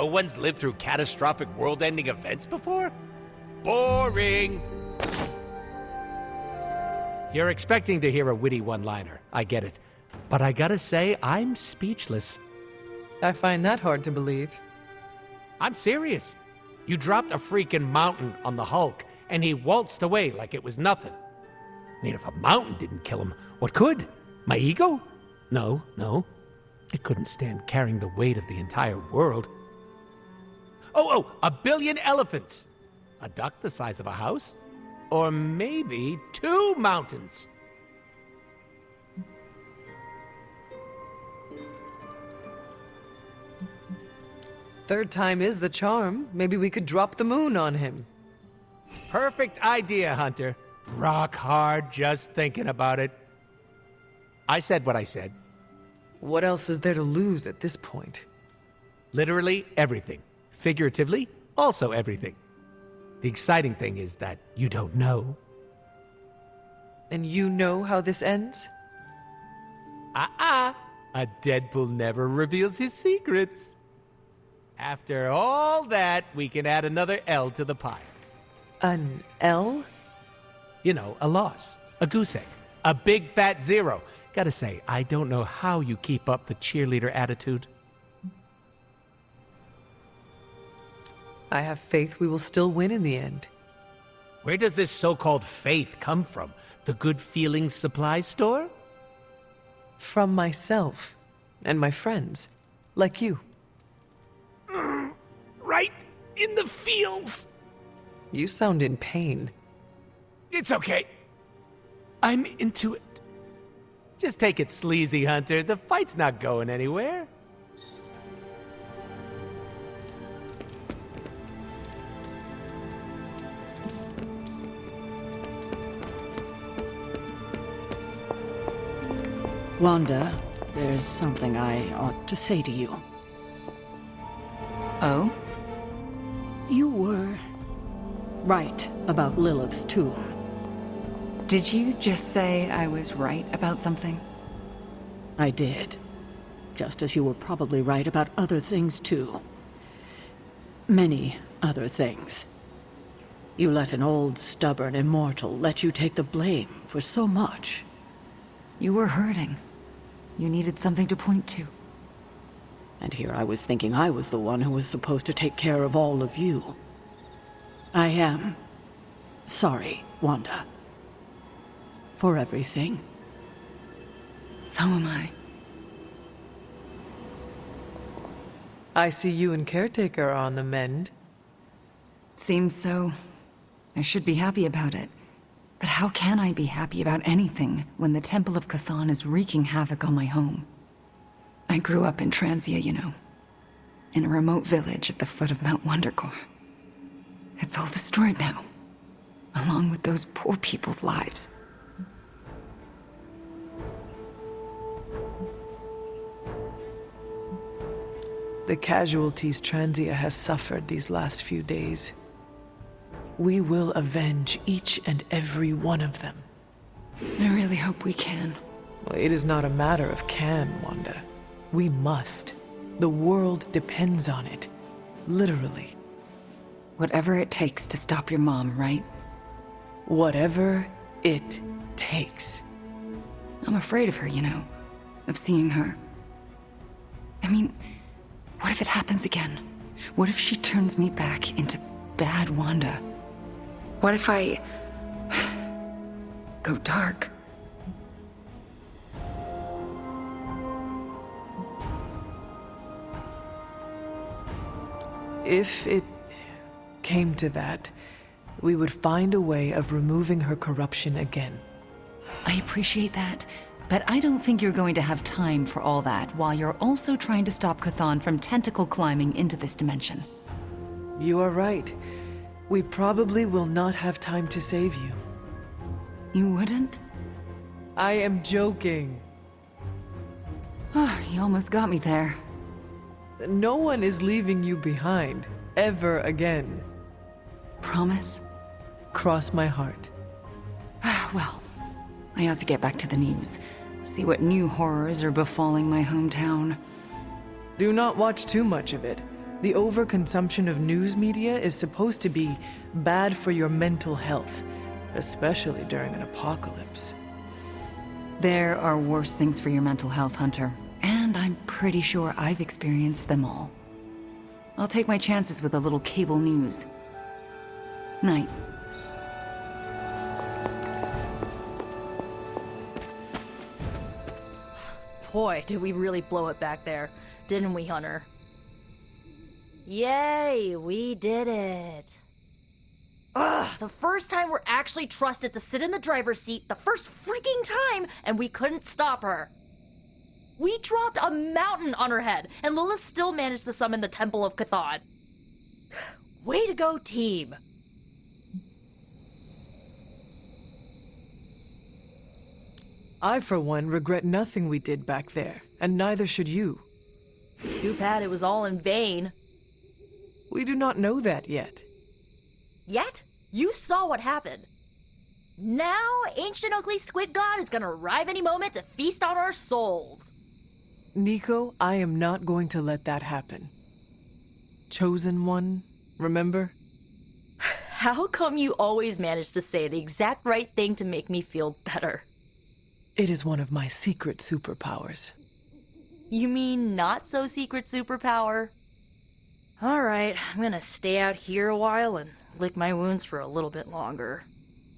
one's lived through catastrophic world-ending events before? Boring! You're expecting to hear a witty one-liner. I get it. But I gotta say, I'm speechless. I find that hard to believe. I'm serious. You dropped a freaking mountain on the Hulk, and he waltzed away like it was nothing. I mean, if a mountain didn't kill him, what could? My ego? No. It couldn't stand carrying the weight of the entire world. Oh, 1 billion elephants! A duck the size of a house? Or maybe 2 mountains. Third time is the charm. Maybe we could drop the moon on him. Perfect idea, Hunter. Rock hard just thinking about it. I said what I said. What else is there to lose at this point? Literally everything. Figuratively, also everything. The exciting thing is that you don't know. And you know how this ends? A Deadpool never reveals his secrets. After all that, we can add another L to the pie. An L? You know, a loss, a goose egg, a big fat 0. Gotta say, I don't know how you keep up the cheerleader attitude. I have faith we will still win in the end. Where does this so-called faith come from? The Good Feelings supply store? From myself and my friends, like you. Right in the feels. You sound in pain. It's okay. I'm into it. Just take it sleazy, Hunter. The fight's not going anywhere. Wanda, there's something I ought to say to you. Oh? You were right about Lilith's tomb. Did you just say I was right about something? I did. Just as you were probably right about other things, too. Many other things. You let an old, stubborn immortal let you take the blame for so much. You were hurting. You needed something to point to. And here I was thinking I was the one who was supposed to take care of all of you. I am sorry, Wanda. For everything. So am I. I see you and Caretaker are on the mend. Seems so. I should be happy about it. But how can I be happy about anything when the Temple of Chthon is wreaking havoc on my home? I grew up in Transia, you know. In a remote village at the foot of Mount Wondergore. It's all destroyed now. Along with those poor people's lives. The casualties Transia has suffered these last few days. We will avenge each and every one of them. I really hope we can. Well, it is not a matter of can, Wanda. We must. The world depends on it. Literally. Whatever it takes to stop your mom, right? Whatever it takes. I'm afraid of her, you know. Of seeing her. I mean, what if it happens again? What if she turns me back into bad Wanda? What if I go dark? If it came to that, we would find a way of removing her corruption again. I appreciate that, but I don't think you're going to have time for all that while you're also trying to stop Chthon from tentacle climbing into this dimension. You are right. We probably will not have time to save you. You wouldn't? I am joking. You almost got me there. No one is leaving you behind, ever again. Promise? Cross my heart. Well, I ought to get back to the news. See what new horrors are befalling my hometown. Do not watch too much of it. The overconsumption of news media is supposed to be bad for your mental health, especially during an apocalypse. There are worse things for your mental health, Hunter. And I'm pretty sure I've experienced them all. I'll take my chances with a little cable news. Night. Boy, did we really blow it back there, didn't we, Hunter? Yay, we did it. Ugh, the first time we're actually trusted to sit in the driver's seat, the first freaking time, and we couldn't stop her. We dropped a mountain on her head, and Lola still managed to summon the Temple of Chthon. Way to go, team. I, for one, regret nothing we did back there, and neither should you. Too bad it was all in vain. We do not know that yet. Yet, you saw what happened. Now, ancient ugly squid god is gonna arrive any moment to feast on our souls. Nico, I am not going to let that happen. Chosen one, remember? How come you always manage to say the exact right thing to make me feel better? It is one of my secret superpowers. You mean not so secret superpower? Alright, I'm gonna stay out here a while and lick my wounds for a little bit longer.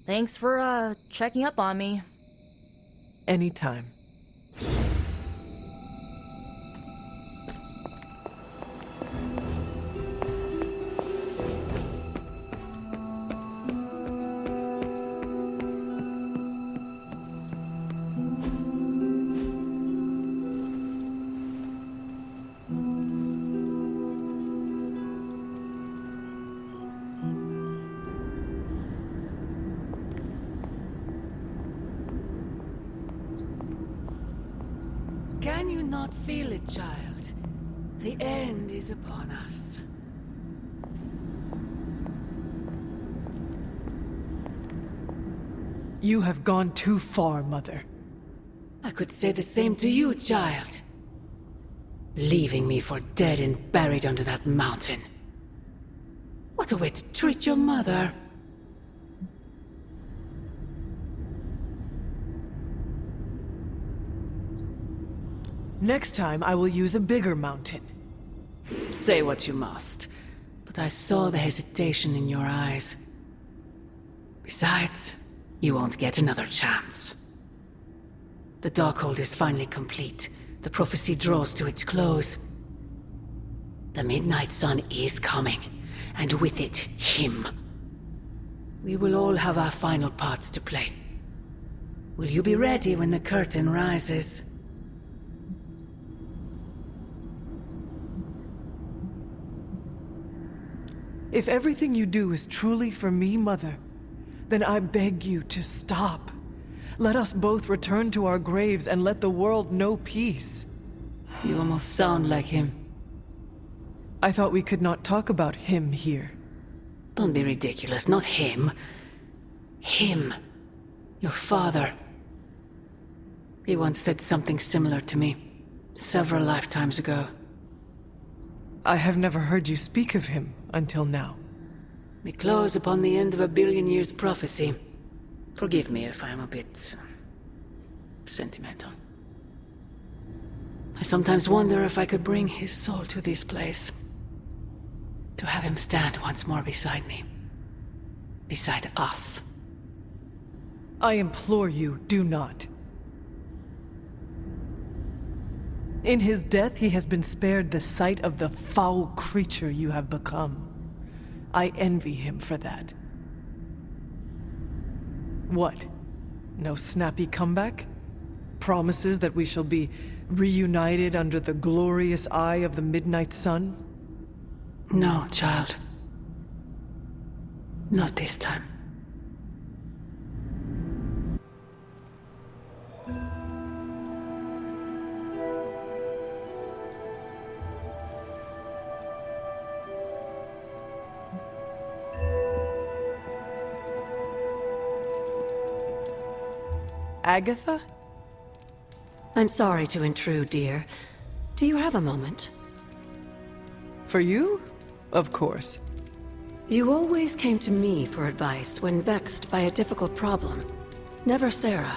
Thanks for, checking up on me. Anytime. Can you not feel it, child? The end is upon us. You have gone too far, Mother. I could say the same to you, child. Leaving me for dead and buried under that mountain. What a way to treat your mother. Next time, I will use a bigger mountain. Say what you must, but I saw the hesitation in your eyes. Besides, you won't get another chance. The Darkhold is finally complete. The prophecy draws to its close. The Midnight Sun is coming, and with it, him. We will all have our final parts to play. Will you be ready when the curtain rises? If everything you do is truly for me, Mother, then I beg you to stop. Let us both return to our graves and let the world know peace. You almost sound like him. I thought we could not talk about him here. Don't be ridiculous, not him. Him. Your father. He once said something similar to me, several lifetimes ago. I have never heard you speak of him until now. We close upon the end of a billion years prophecy. Forgive me if I'm a bit sentimental. I sometimes wonder if I could bring his soul to this place. To have him stand once more beside me. Beside us. I implore you, do not. In his death, he has been spared the sight of the foul creature you have become. I envy him for that. What? No snappy comeback? Promises that we shall be reunited under the glorious eye of the Midnight Sun? No, child. Not this time. Agatha? I'm sorry to intrude, dear. Do you have a moment? For you? Of course. You always came to me for advice when vexed by a difficult problem. Never Sarah.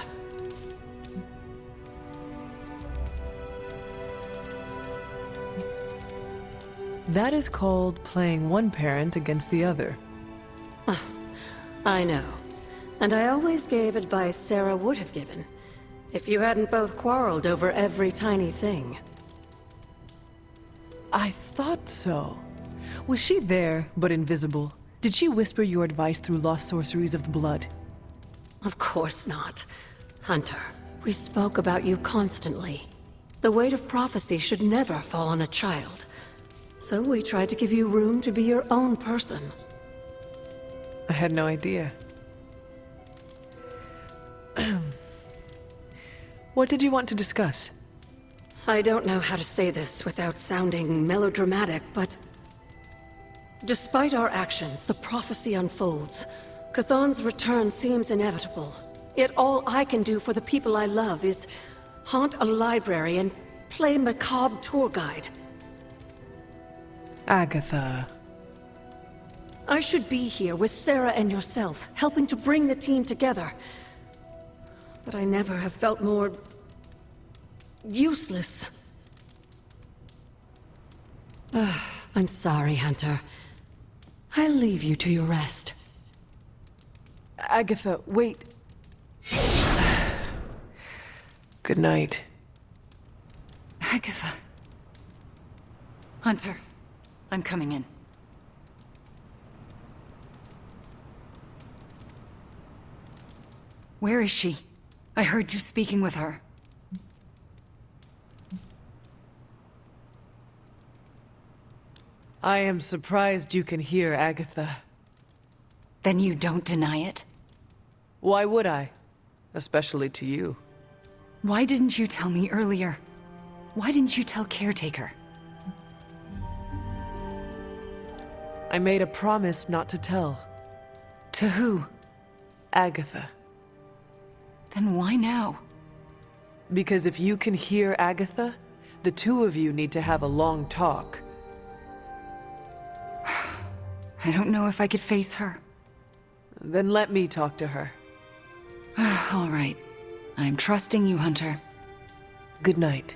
That is called playing one parent against the other. I know. And I always gave advice Sarah would have given, if you hadn't both quarreled over every tiny thing. I thought so. Was she there, but invisible? Did she whisper your advice through lost sorceries of the blood? Of course not. Hunter, we spoke about you constantly. The weight of prophecy should never fall on a child. So we tried to give you room to be your own person. I had no idea. What did you want to discuss? I don't know how to say this without sounding melodramatic, but... despite our actions, the prophecy unfolds. Chthon's return seems inevitable. Yet all I can do for the people I love is haunt a library and play macabre tour guide. Agatha. I should be here with Sarah and yourself, helping to bring the team together. But I never have felt more... useless. I'm sorry, Hunter. I'll leave you to your rest. Agatha, wait. Good night. Agatha. Hunter, I'm coming in. Where is she? I heard you speaking with her. I am surprised you can hear, Agatha. Then you don't deny it? Why would I? Especially to you. Why didn't you tell me earlier? Why didn't you tell Caretaker? I made a promise not to tell. To who? Agatha. Then why now? Because if you can hear Agatha, the two of you need to have a long talk. I don't know if I could face her. Then let me talk to her. All right. I'm trusting you, Hunter. Good night.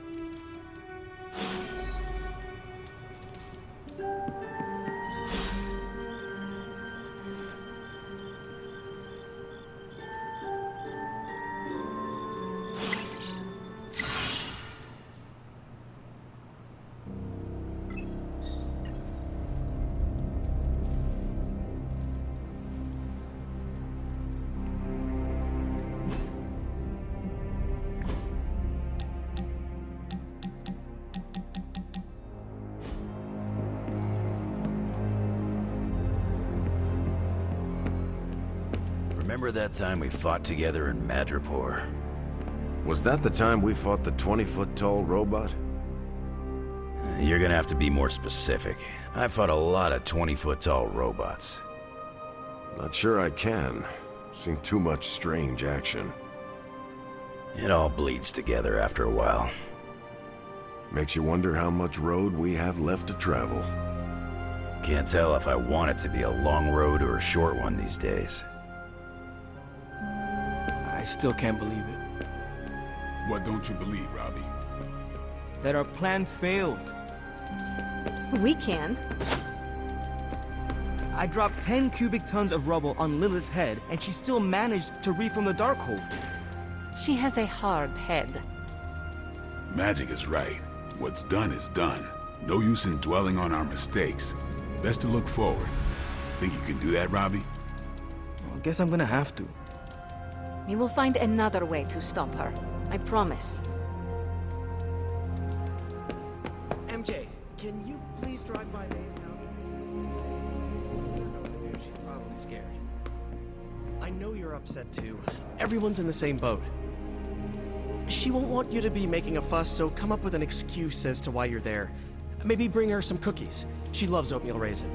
Remember that time we fought together in Madripoor? Was that the time we fought the 20-foot-tall robot? You're gonna have to be more specific. I fought a lot of 20-foot-tall robots. Not sure I can. Seen too much strange action. It all bleeds together after a while. Makes you wonder how much road we have left to travel. Can't tell if I want it to be a long road or a short one these days. I still can't believe it. What don't you believe, Robbie? That our plan failed. We can. I dropped 10 cubic tons of rubble on Lilith's head, and she still managed to reform the Darkhold. She has a hard head. Magic is right. What's done is done. No use in dwelling on our mistakes. Best to look forward. Think you can do that, Robbie? I guess I'm gonna have to. We will find another way to stop her. I promise. MJ, can you please drive by May's house? I don't know what to do. She's probably scared. I know you're upset too. Everyone's in the same boat. She won't want you to be making a fuss, so come up with an excuse as to why you're there. Maybe bring her some cookies. She loves oatmeal raisin.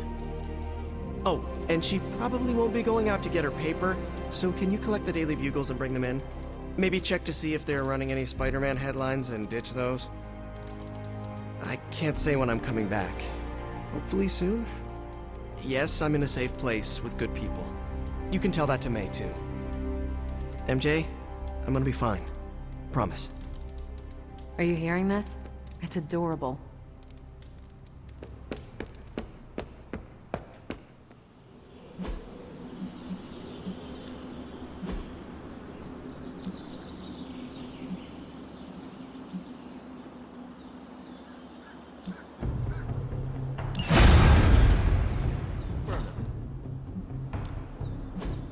Oh, and she probably won't be going out to get her paper, so can you collect the Daily Bugles and bring them in? Maybe check to see if they're running any Spider-Man headlines and ditch those. I can't say when I'm coming back. Hopefully soon. Yes, I'm in a safe place with good people. You can tell that to May, too. MJ, I'm gonna be fine. Promise. Are you hearing this? It's adorable.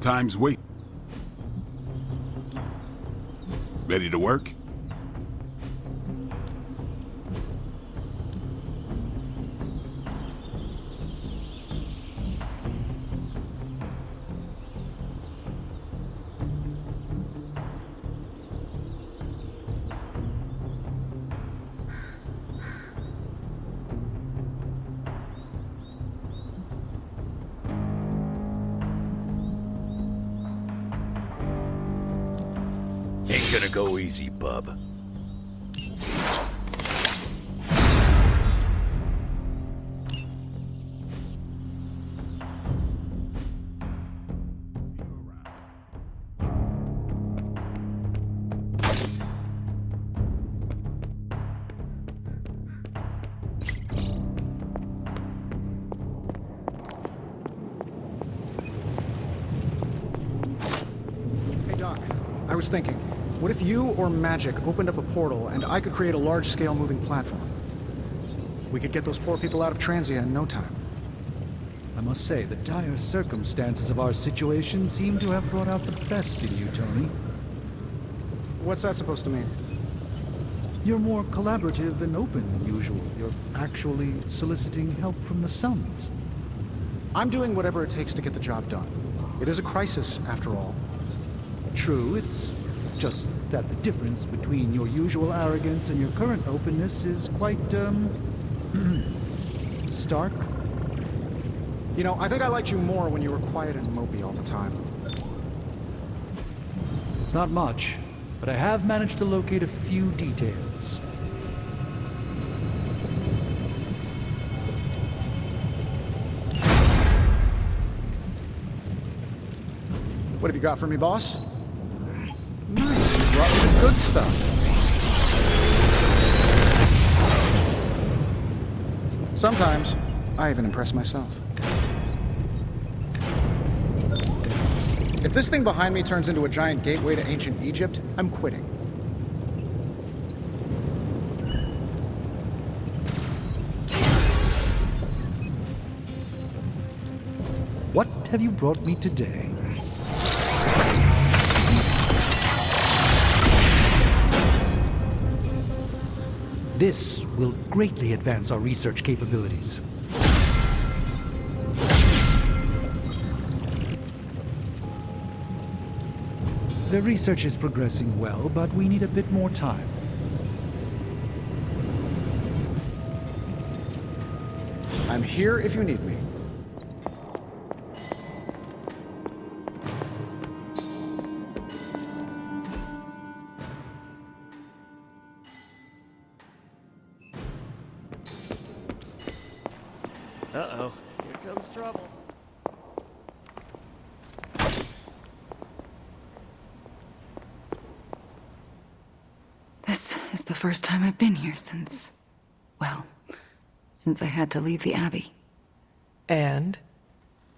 Time's wait. Ready to work? Ain't gonna go easy, bub. Hey Doc, I was thinking, what if you or magic opened up a portal and I could create a large-scale moving platform? We could get those poor people out of Transia in no time. I must say, the dire circumstances of our situation seem to have brought out the best in you, Tony. What's that supposed to mean? You're more collaborative and open than usual. You're actually soliciting help from the Suns. I'm doing whatever it takes to get the job done. It is a crisis, after all. True, it's just that the difference between your usual arrogance and your current openness is quite, stark. You know, I think I liked you more when you were quiet and mopey all the time. It's not much, but I have managed to locate a few details. What have you got for me, boss? Nice, you brought me the good stuff. Sometimes, I even impress myself. If this thing behind me turns into a giant gateway to ancient Egypt, I'm quitting. What have you brought me today? This will greatly advance our research capabilities. The research is progressing well, but we need a bit more time. I'm here if you need me. Uh-oh, here comes trouble. This is the first time I've been here since... well, since I had to leave the Abbey. And?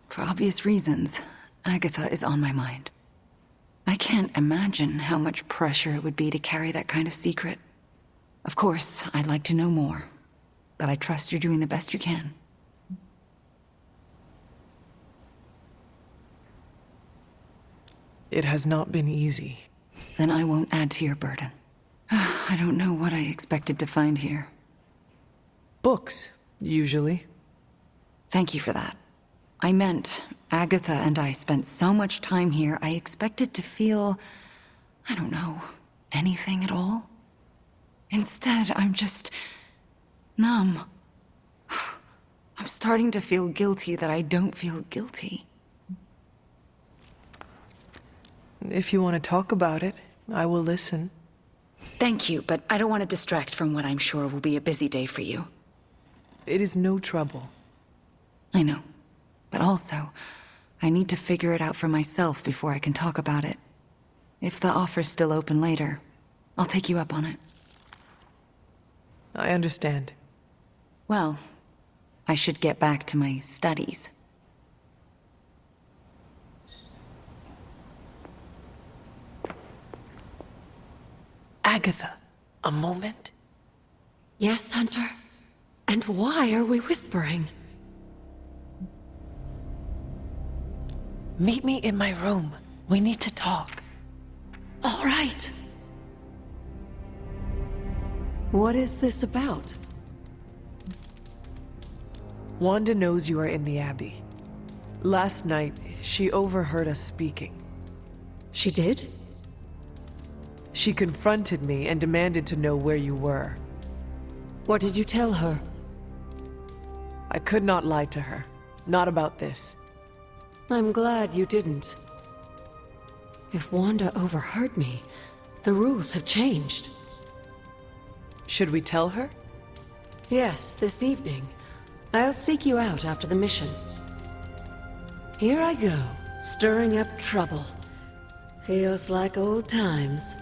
For obvious reasons, Agatha is on my mind. I can't imagine how much pressure it would be to carry that kind of secret. Of course, I'd like to know more, but I trust you're doing the best you can. It has not been easy. Then I won't add to your burden. I don't know what I expected to find here. Books, usually. Thank you for that. I meant, Agatha and I spent so much time here, I expected to feel... I don't know, anything at all. Instead, I'm just... numb. I'm starting to feel guilty that I don't feel guilty. If you want to talk about it, I will listen. Thank you, but I don't want to distract from what I'm sure will be a busy day for you. It is no trouble. I know. But also, I need to figure it out for myself before I can talk about it. If the offer's still open later, I'll take you up on it. I understand. Well, I should get back to my studies. Agatha, a moment? Yes, Hunter? And why are we whispering? Meet me in my room. We need to talk. All right. What is this about? Wanda knows you are in the Abbey. Last night, she overheard us speaking. She did? She confronted me and demanded to know where you were. What did you tell her? I could not lie to her. Not about this. I'm glad you didn't. If Wanda overheard me, the rules have changed. Should we tell her? Yes, this evening. I'll seek you out after the mission. Here I go, stirring up trouble. Feels like old times.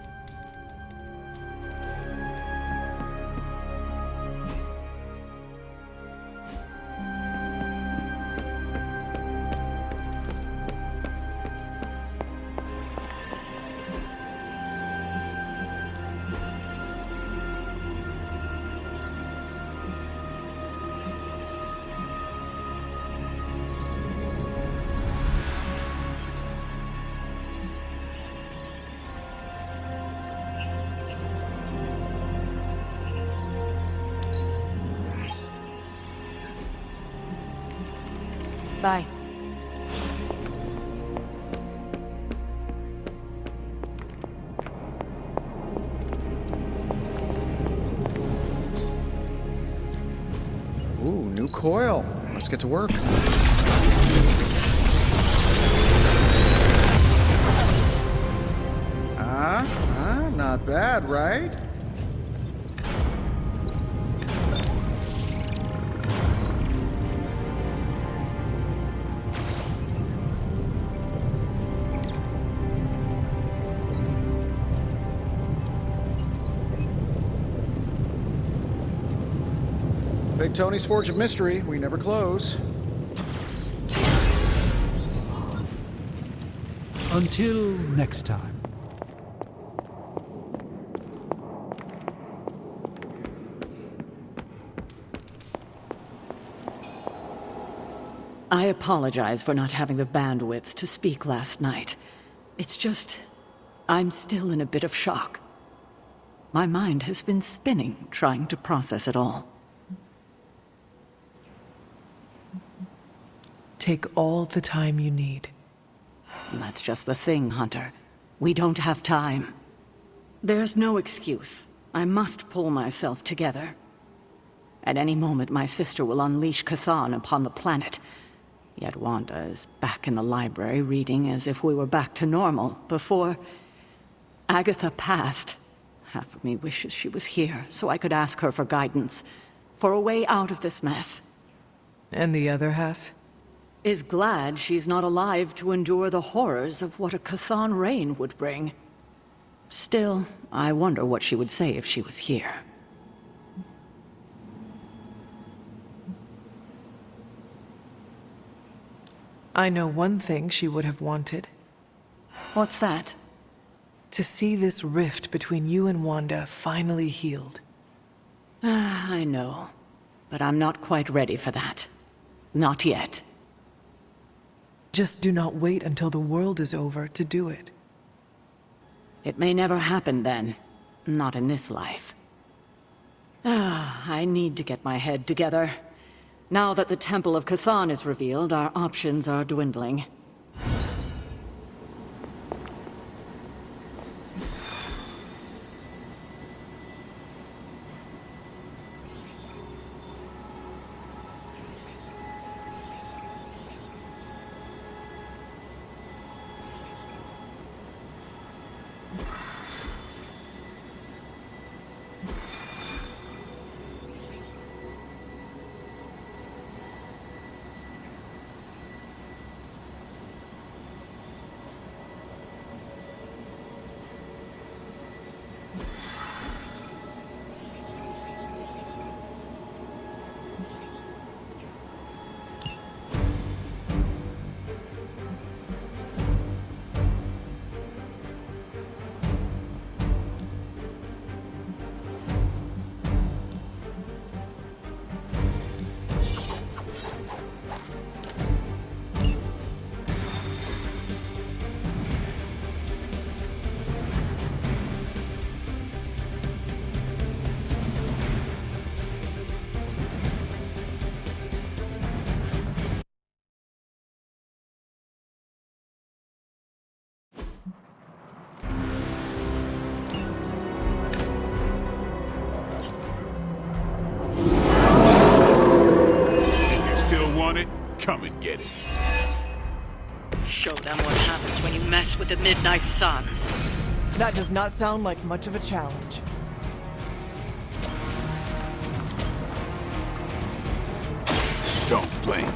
Bye. Ooh, new coil. Let's get to work. Not bad, right? Big Tony's Forge of Mystery. We never close. Until next time. I apologize for not having the bandwidth to speak last night. It's just, I'm still in a bit of shock. My mind has been spinning, trying to process it all. Take all the time you need. That's just the thing, Hunter. We don't have time. There's no excuse. I must pull myself together. At any moment, my sister will unleash Chthon upon the planet. Yet Wanda is back in the library reading as if we were back to normal before Agatha passed. Half of me wishes she was here so I could ask her for guidance, for a way out of this mess. And the other half? Is glad she's not alive to endure the horrors of what a Chthon reign would bring. Still, I wonder what she would say if she was here. I know one thing she would have wanted. What's that? To see this rift between you and Wanda finally healed. I know. But I'm not quite ready for that. Not yet. Just do not wait until the world is over to do it. It may never happen then. Not in this life. I need to get my head together. Now that the Temple of Chthon is revealed, our options are dwindling. Midnight Suns. That does not sound like much of a challenge. Don't blink.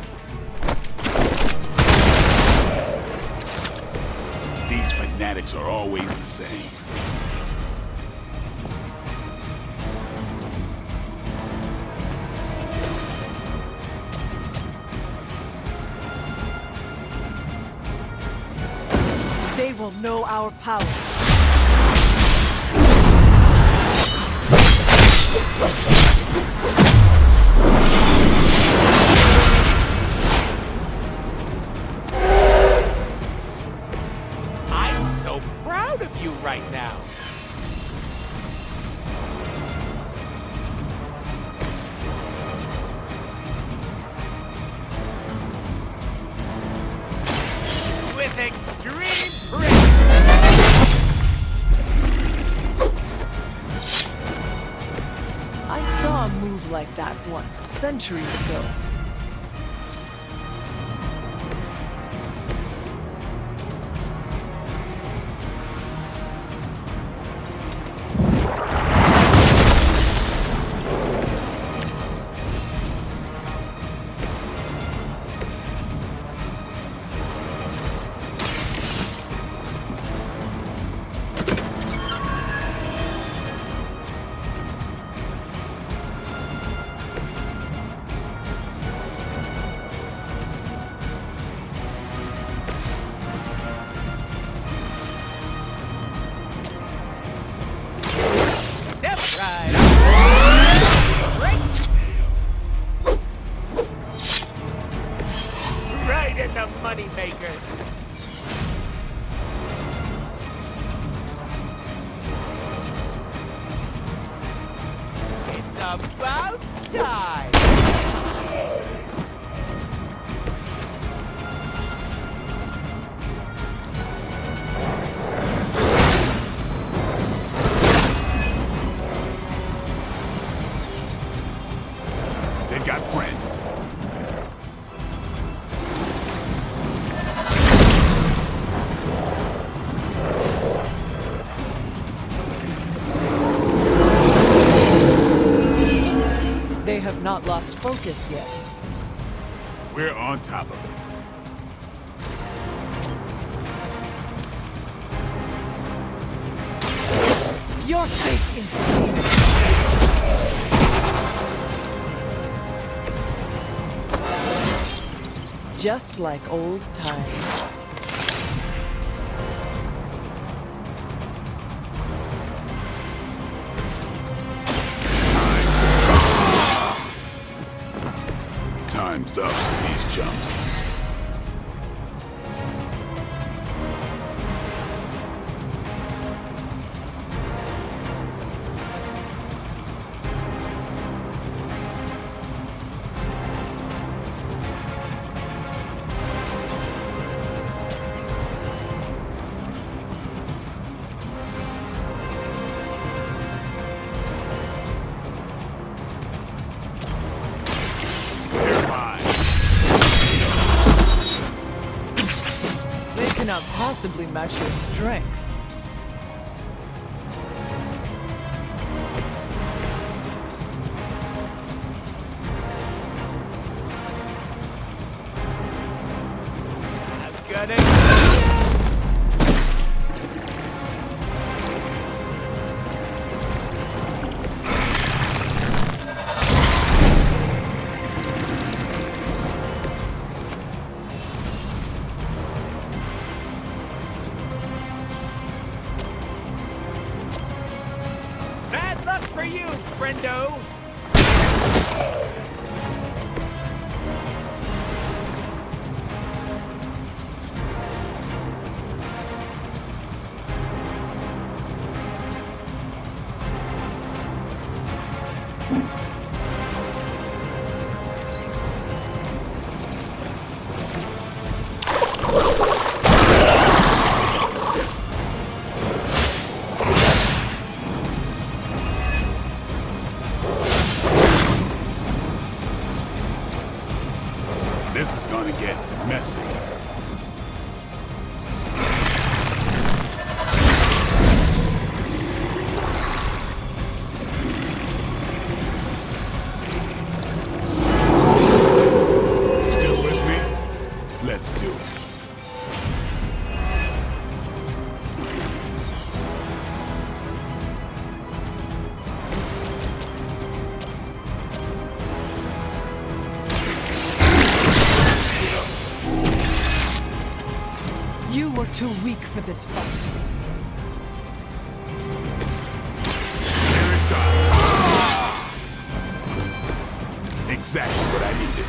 These fanatics are always the same. They will know our power. I'm so proud of you right now. With extreme I saw a move like that once, centuries ago. right in the moneymaker. It's about time. They've got friends. They have not lost focus yet. We're on top of it. Your fate is sealed. Just like old times. Time's up for these chumps. They cannot possibly match your strength. I'm gonna Bad luck for you, friendo! too weak for this fight. Here it comes. Exactly what I needed.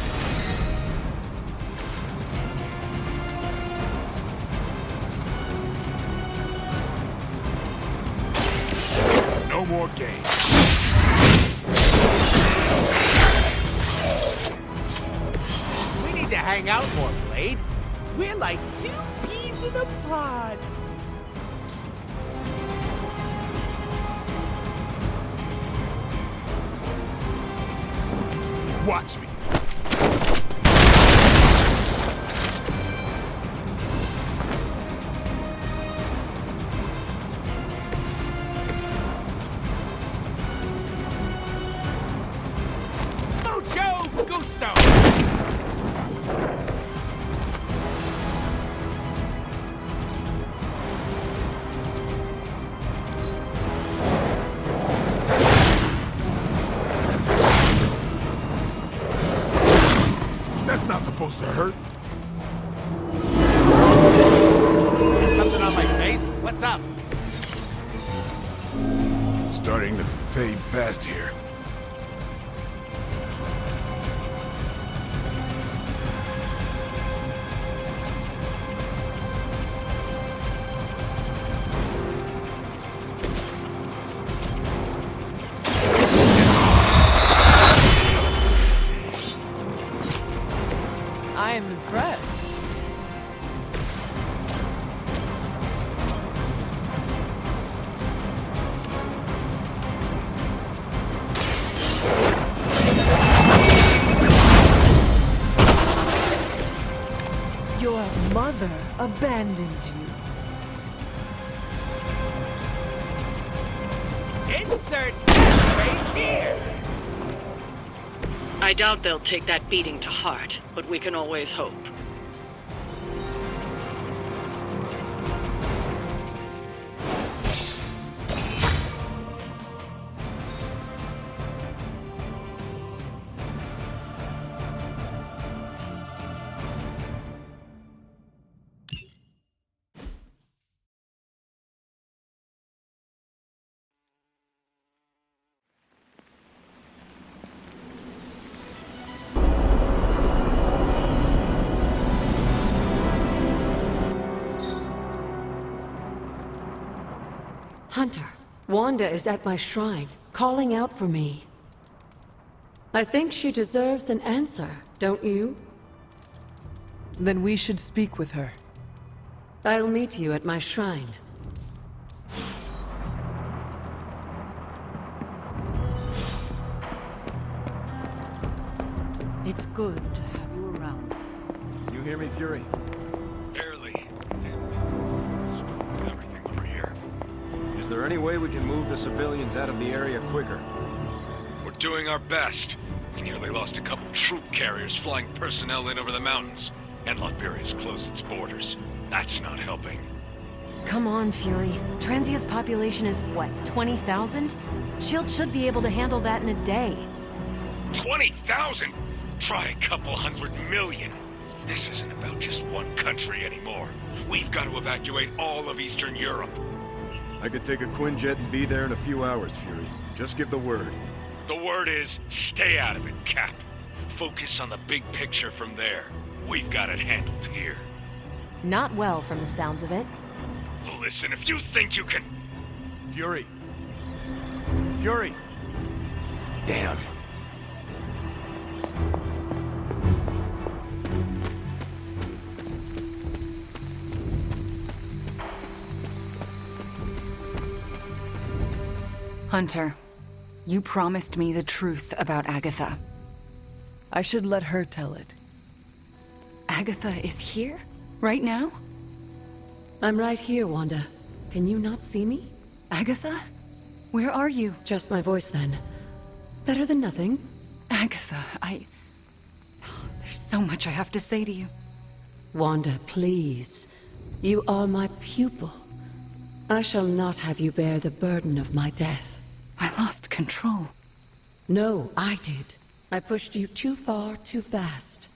No more games. We need to hang out more, Blade. We're like two peas in a pod. Watch me. Mucho gusto! That's not supposed to hurt. Got something on my face? What's up? Starting to fade fast here. I am impressed. Your mother abandons you. Insert catchphrase here! I doubt they'll take that beating to heart, but we can always hope. Hunter, Wanda is at my shrine, calling out for me. I think she deserves an answer, don't you? Then we should speak with her. I'll meet you at my shrine. It's good to have you around. You hear me, Fury? Barely. Everything over here. Is there any way we can move the civilians out of the area quicker? We're doing our best. We nearly lost a couple troop carriers flying personnel in over the mountains. And Liberia's closed its borders. That's not helping. Come on, Fury. Transia's population is, what, 20,000? SHIELD should be able to handle that in a day. 20,000? Try a couple 100 million. This isn't about just one country anymore. We've got to evacuate all of Eastern Europe. I could take a Quinjet and be there in a few hours, Fury. Just give the word. The word is, stay out of it, Cap. Focus on the big picture from there. We've got it handled here. Not well from the sounds of it. Listen, if you think you can... Fury! Fury! Damn. Hunter, you promised me the truth about Agatha. I should let her tell it. Agatha is here? Right now? I'm right here, Wanda. Can you not see me? Agatha? Where are you? Just my voice, then. Better than nothing. Agatha, there's so much I have to say to you. Wanda, please. You are my pupil. I shall not have you bear the burden of my death. I lost control. No, I did. I pushed you too far, too fast.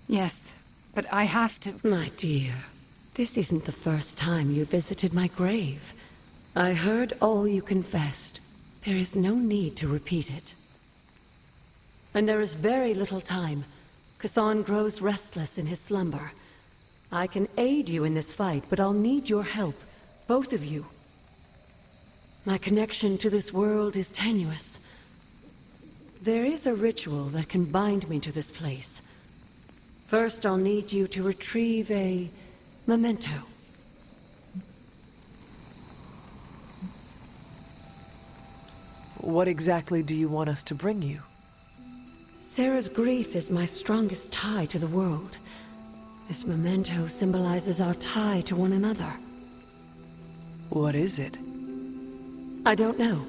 Yes, but I have to... My dear, This isn't the first time you visited my grave. I heard all you confessed. There is no need to repeat it. And there is very little time. Chthon grows restless in his slumber. I can aid you in this fight, but I'll need your help. Both of you. My connection to this world is tenuous. There is a ritual that can bind me to this place. First, I'll need you to retrieve a memento. What exactly do you want us to bring you? Sarah's grief is my strongest tie to the world. This memento symbolizes our tie to one another. What is it? I don't know,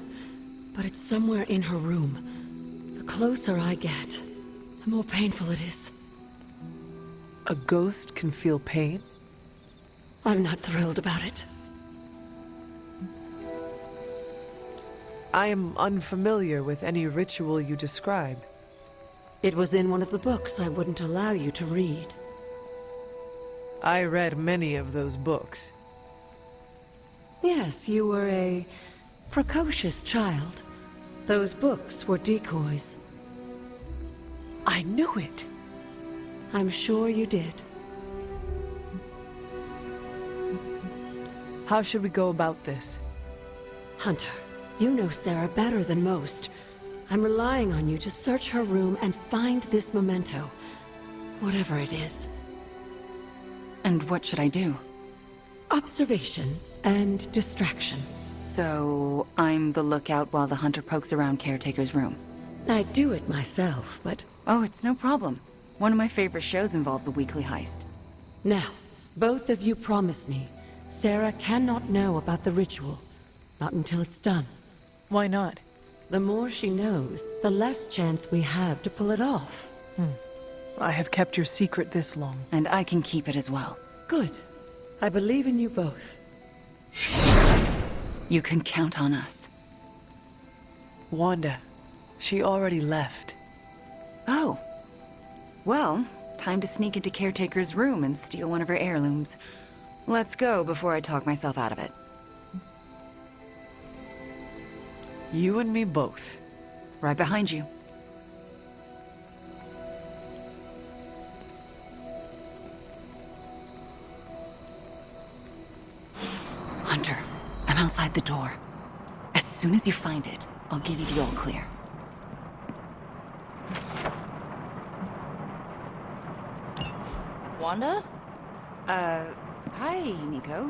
but it's somewhere in her room. The closer I get, the more painful it is. A ghost can feel pain? I'm not thrilled about it. I am unfamiliar with any ritual you describe. It was in one of the books I wouldn't allow you to read. I read many of those books. Yes, you were a precocious child. Those books were decoys. I knew it! I'm sure you did. How should we go about this? Hunter, you know Sarah better than most. I'm relying on you to search her room and find this memento. Whatever it is. And what should I do? Observation and distraction. So, I'm the lookout while the hunter pokes around Caretaker's room. I do it myself, but... Oh, it's no problem. One of my favorite shows involves a weekly heist. Now, both of you promise me, Sarah cannot know about the ritual. Not until it's done. Why not? The more she knows, the less chance we have to pull it off. I have kept your secret this long. And I can keep it as well. Good. I believe in you both. You can count on us. Wanda, she already left. Oh. Well, time to sneak into Caretaker's room and steal one of her heirlooms. Let's go before I talk myself out of it. You and me both. Right behind you. Hunter, I'm outside the door. As soon as you find it, I'll give you the all clear. Wanda? Hi, Nico.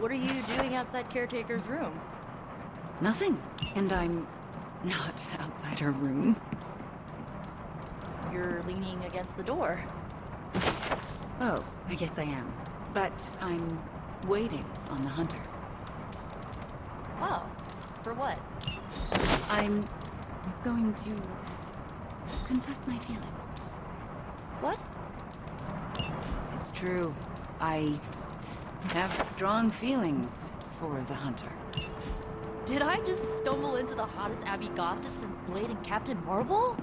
What are you doing outside Caretaker's room? Nothing. And I'm not outside her room. You're leaning against the door. Oh, I guess I am. But I'm waiting on the hunter. Oh, for what? I'm going to confess my feelings. What? It's true. I have strong feelings for the hunter. Did I just stumble into the hottest Abby gossip since Blade and Captain Marvel?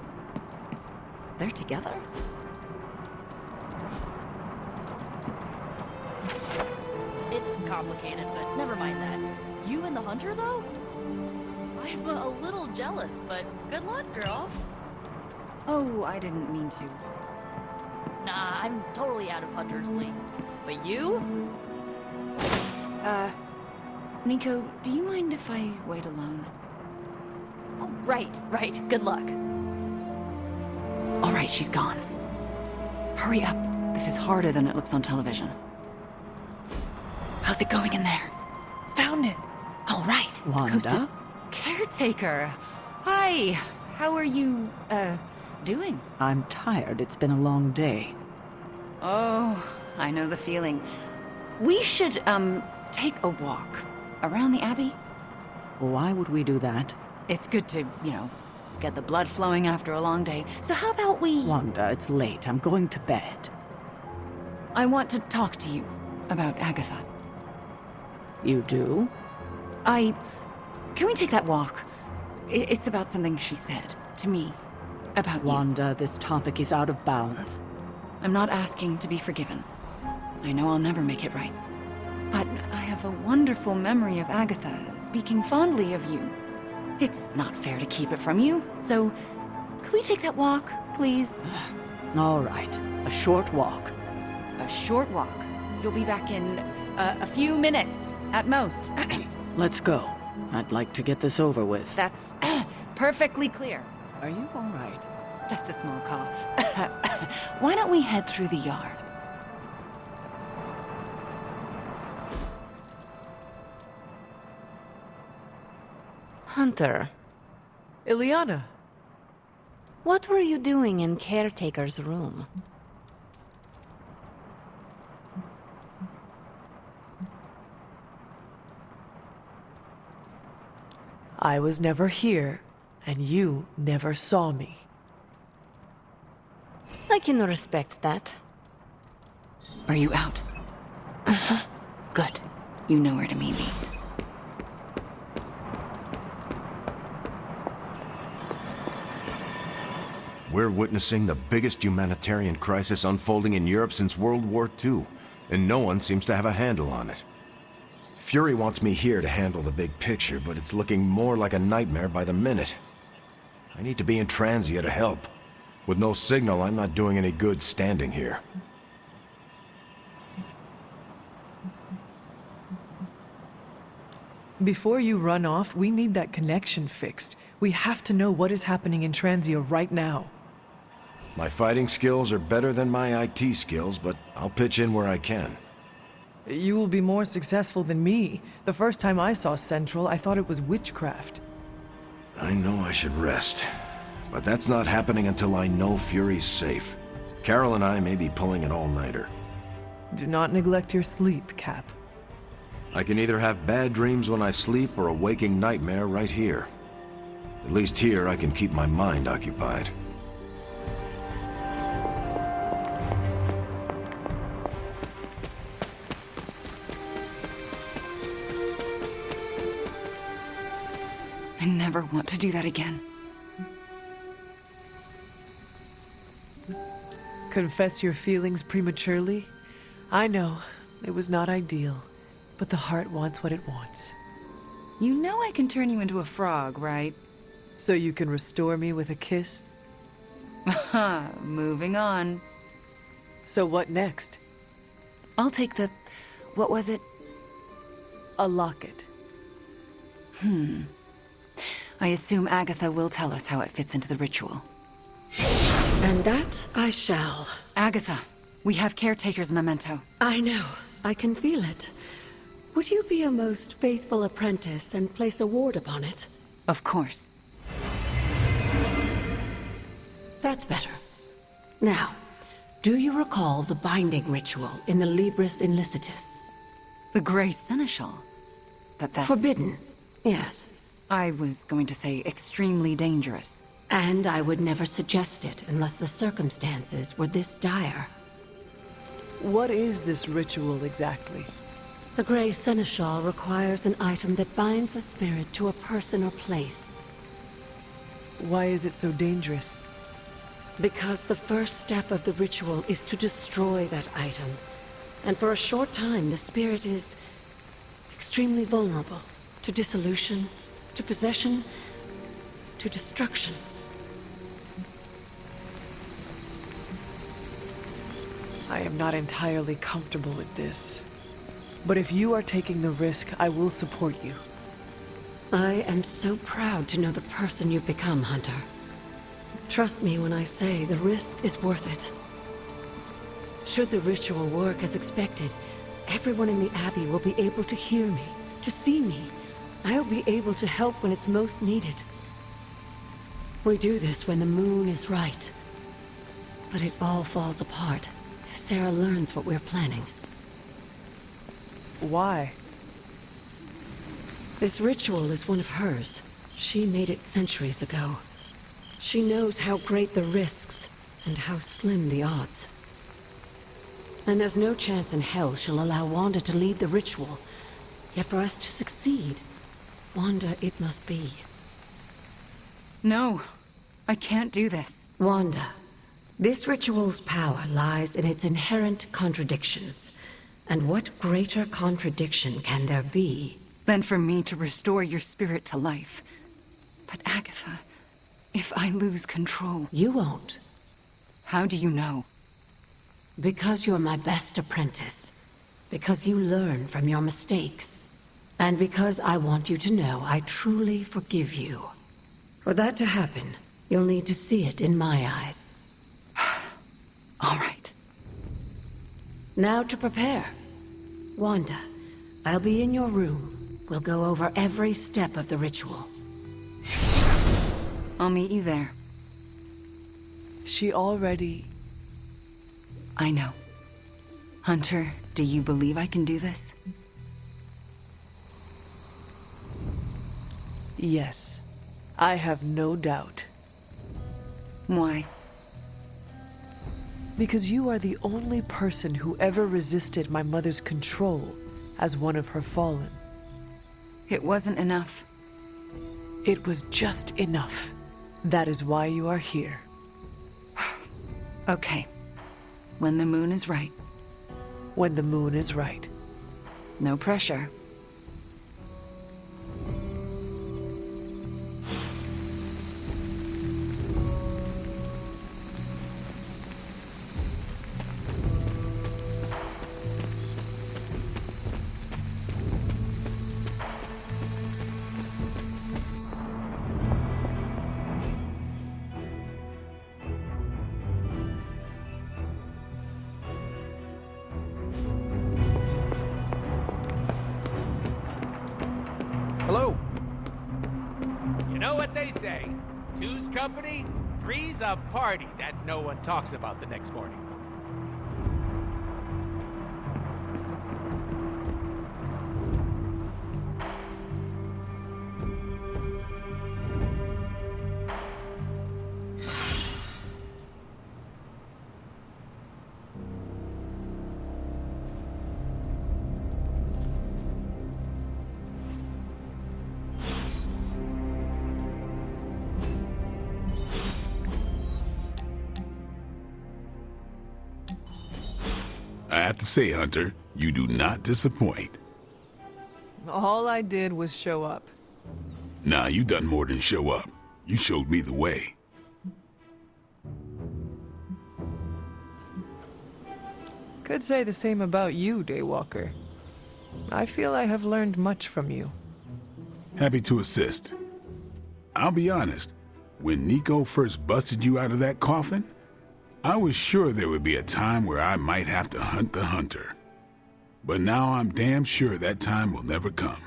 They're together? It's complicated, but never mind that. You and the hunter, though? I'm a little jealous, but good luck, girl. Oh, I didn't mean to. Nah, I'm totally out of Hunter's league. But you? Nico, do you mind if I wait alone? Oh, right. Good luck. All right, she's gone. Hurry up. This is harder than it looks on television. How's it going in there? Found it. All right. Wanda? The coast is Caretaker. Hi. How are you, doing? I'm tired. It's been a long day. Oh, I know the feeling. We should, take a walk around the Abbey. Why would we do that? It's good to, get the blood flowing after a long day. So how about we... Wanda, it's late. I'm going to bed. I want to talk to you about Agatha. You do? Can we take that walk? It's about something she said to me about you. Wanda, this topic is out of bounds. I'm not asking to be forgiven. I know I'll never make it right. But I have a wonderful memory of Agatha speaking fondly of you. It's not fair to keep it from you, so could we take that walk, please? All right, a short walk. A short walk. You'll be back in a few minutes, at most. Let's go. I'd like to get this over with. That's perfectly clear. Are you all right? Just a small cough. Why don't we head through the yard? Hunter, Ileana, what were you doing in Caretaker's room? I was never here, and you never saw me. I can respect that. Are you out? Good. You know where to meet me. We're witnessing the biggest humanitarian crisis unfolding in Europe since World War II, and no one seems to have a handle on it. Fury wants me here to handle the big picture, but it's looking more like a nightmare by the minute. I need to be in Transia to help. With no signal, I'm not doing any good standing here. Before you run off, we need that connection fixed. We have to know what is happening in Transia right now. My fighting skills are better than my IT skills, but I'll pitch in where I can. You will be more successful than me. The first time I saw Central, I thought it was witchcraft. I know I should rest, but that's not happening until I know Fury's safe. Carol and I may be pulling an all-nighter. Do not neglect your sleep, Cap. I can either have bad dreams when I sleep or a waking nightmare right here. At least here I can keep my mind occupied. I never want to do that again. Confess your feelings prematurely? I know, it was not ideal, but the heart wants what it wants. You know I can turn you into a frog, right? So you can restore me with a kiss? Moving on. So what next? I'll take the... what was it? A locket. I assume Agatha will tell us how it fits into the ritual. And that I shall. Agatha, we have Caretaker's memento. I know. I can feel it. Would you be a most faithful apprentice and place a ward upon it? Of course. That's better. Now, do you recall the binding ritual in the Libris Inlicitus? The Grey Seneschal. But that's... Forbidden, yes. I was going to say extremely dangerous. And I would never suggest it unless the circumstances were this dire. What is this ritual exactly? The Grey Seneschal requires an item that binds the spirit to a person or place. Why is it so dangerous? Because the first step of the ritual is to destroy that item. And for a short time, the spirit is extremely vulnerable to dissolution, to possession, to destruction. I am not entirely comfortable with this. But if you are taking the risk, I will support you. I am so proud to know the person you've become, Hunter. Trust me when I say the risk is worth it. Should the ritual work as expected, everyone in the Abbey will be able to hear me, to see me. I'll be able to help when it's most needed. We do this when the moon is right. But it all falls apart if Sarah learns what we're planning. Why? This ritual is one of hers. She made it centuries ago. She knows how great the risks and how slim the odds. And there's no chance in hell she'll allow Wanda to lead the ritual. Yet for us to succeed, Wanda it must be. No, I can't do this. Wanda, this ritual's power lies in its inherent contradictions. And what greater contradiction can there be? Than for me to restore your spirit to life. But Agatha, if I lose control... You won't. How do you know? Because you're my best apprentice. Because you learn from your mistakes. And because I want you to know I truly forgive you. For that to happen, you'll need to see it in my eyes. All right. Now to prepare. Wanda, I'll be in your room. We'll go over every step of the ritual. I'll meet you there. She already... I know. Hunter, do you believe I can do this? Yes. I have no doubt. Why? Because you are the only person who ever resisted my mother's control as one of her fallen. It wasn't enough. It was just enough. That is why you are here. Okay. When the moon is right. When the moon is right. No pressure. Hello? You know what they say? Two's company, three's a party that no one talks about the next morning. I have to say, Hunter, you do not disappoint. All I did was show up. Nah, you done more than show up. You showed me the way. Could say the same about you, Daywalker. I feel I have learned much from you. Happy to assist. I'll be honest, when Nico first busted you out of that coffin, I was sure there would be a time where I might have to hunt the hunter. But now I'm damn sure that time will never come.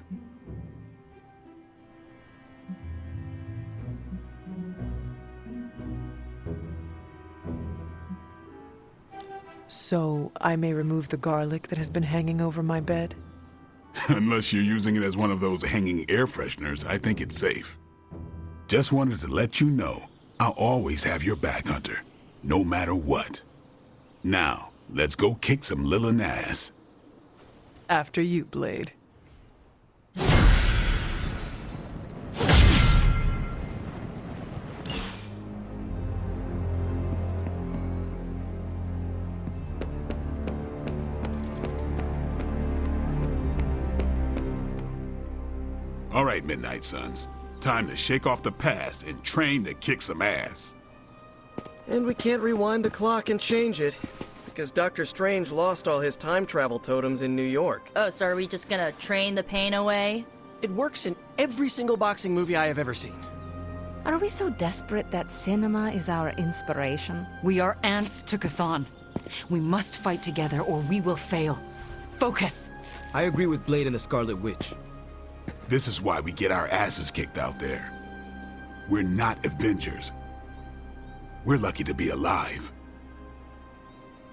So, I may remove the garlic that has been hanging over my bed? Unless you're using it as one of those hanging air fresheners, I think it's safe. Just wanted to let you know, I'll always have your back, Hunter. No matter what. Now, let's go kick some Lilin ass. After you, Blade. All right, Midnight Suns. Time to shake off the past and train to kick some ass. And we can't rewind the clock and change it, because Dr. Strange lost all his time travel totems in New York. Oh, so are we just gonna train the pain away? It works in every single boxing movie I have ever seen. Are we so desperate that cinema is our inspiration? We are ants to Chthon. We must fight together or we will fail. Focus! I agree with Blade and the Scarlet Witch. This is why we get our asses kicked out there. We're not Avengers. We're lucky to be alive.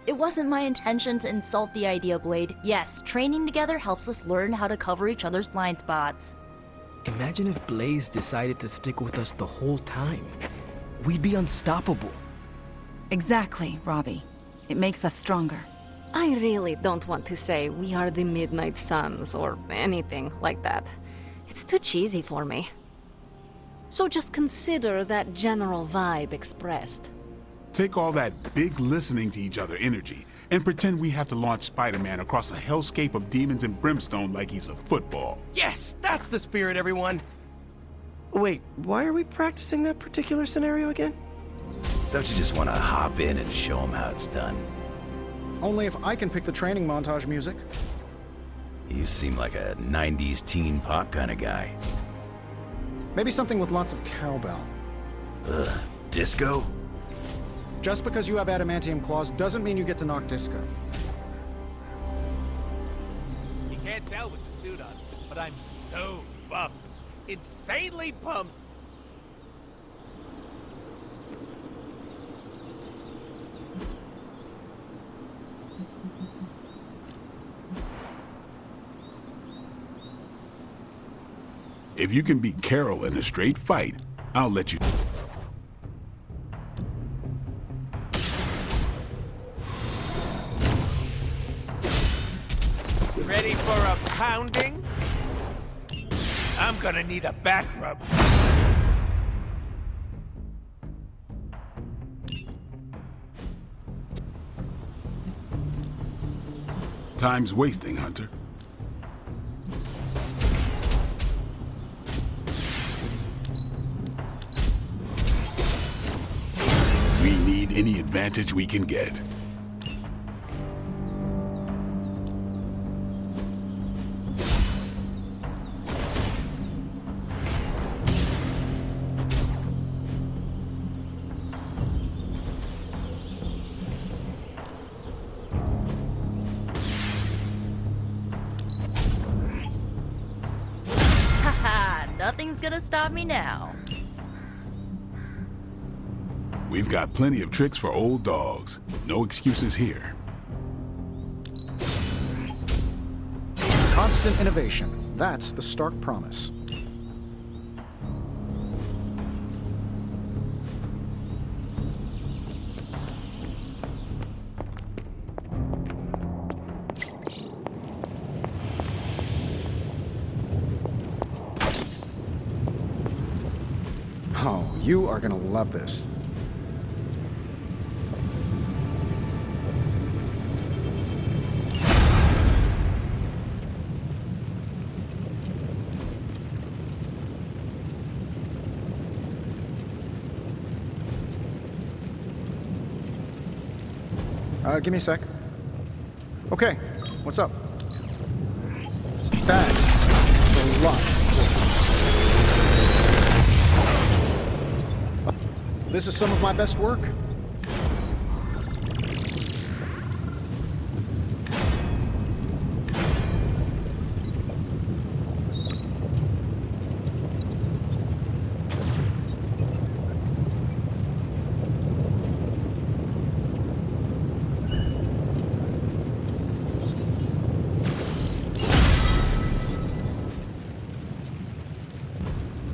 It wasn't my intention to insult the idea, Blade. Yes, training together helps us learn how to cover each other's blind spots. Imagine if Blaze decided to stick with us the whole time. We'd be unstoppable. Exactly, Robbie. It makes us stronger. I really don't want to say we are the Midnight Suns or anything like that. It's too cheesy for me. So just consider that general vibe expressed. Take all that big listening to each other energy and pretend we have to launch Spider-Man across a hellscape of demons and brimstone like he's a football. Yes, that's the spirit, everyone. Wait, why are we practicing that particular scenario again? Don't you just want to hop in and show them how it's done? Only if I can pick the training montage music. You seem like a 90s teen pop kind of guy. Maybe something with lots of cowbell. Ugh, disco? Just because you have adamantium claws doesn't mean you get to knock disco. You can't tell with the suit on, but I'm so buff. Insanely pumped. If you can beat Carol in a straight fight, I'll let you. Ready for a pounding? I'm gonna need a back rub. Time's wasting, Hunter. We need any advantage we can get. Nothing's gonna stop me now. We've got plenty of tricks for old dogs. No excuses here. Constant innovation. That's the Stark promise. Oh, you are gonna love this. Give me a sec. Okay, what's up? That is a lot. This is some of my best work.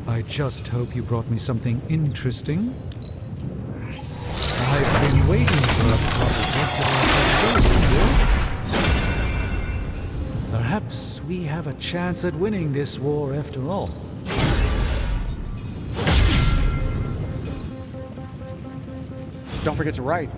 I just hope you brought me something interesting. I've been waiting for a proper test of our capability. Perhaps we have a chance at winning this war after all. Don't forget to write.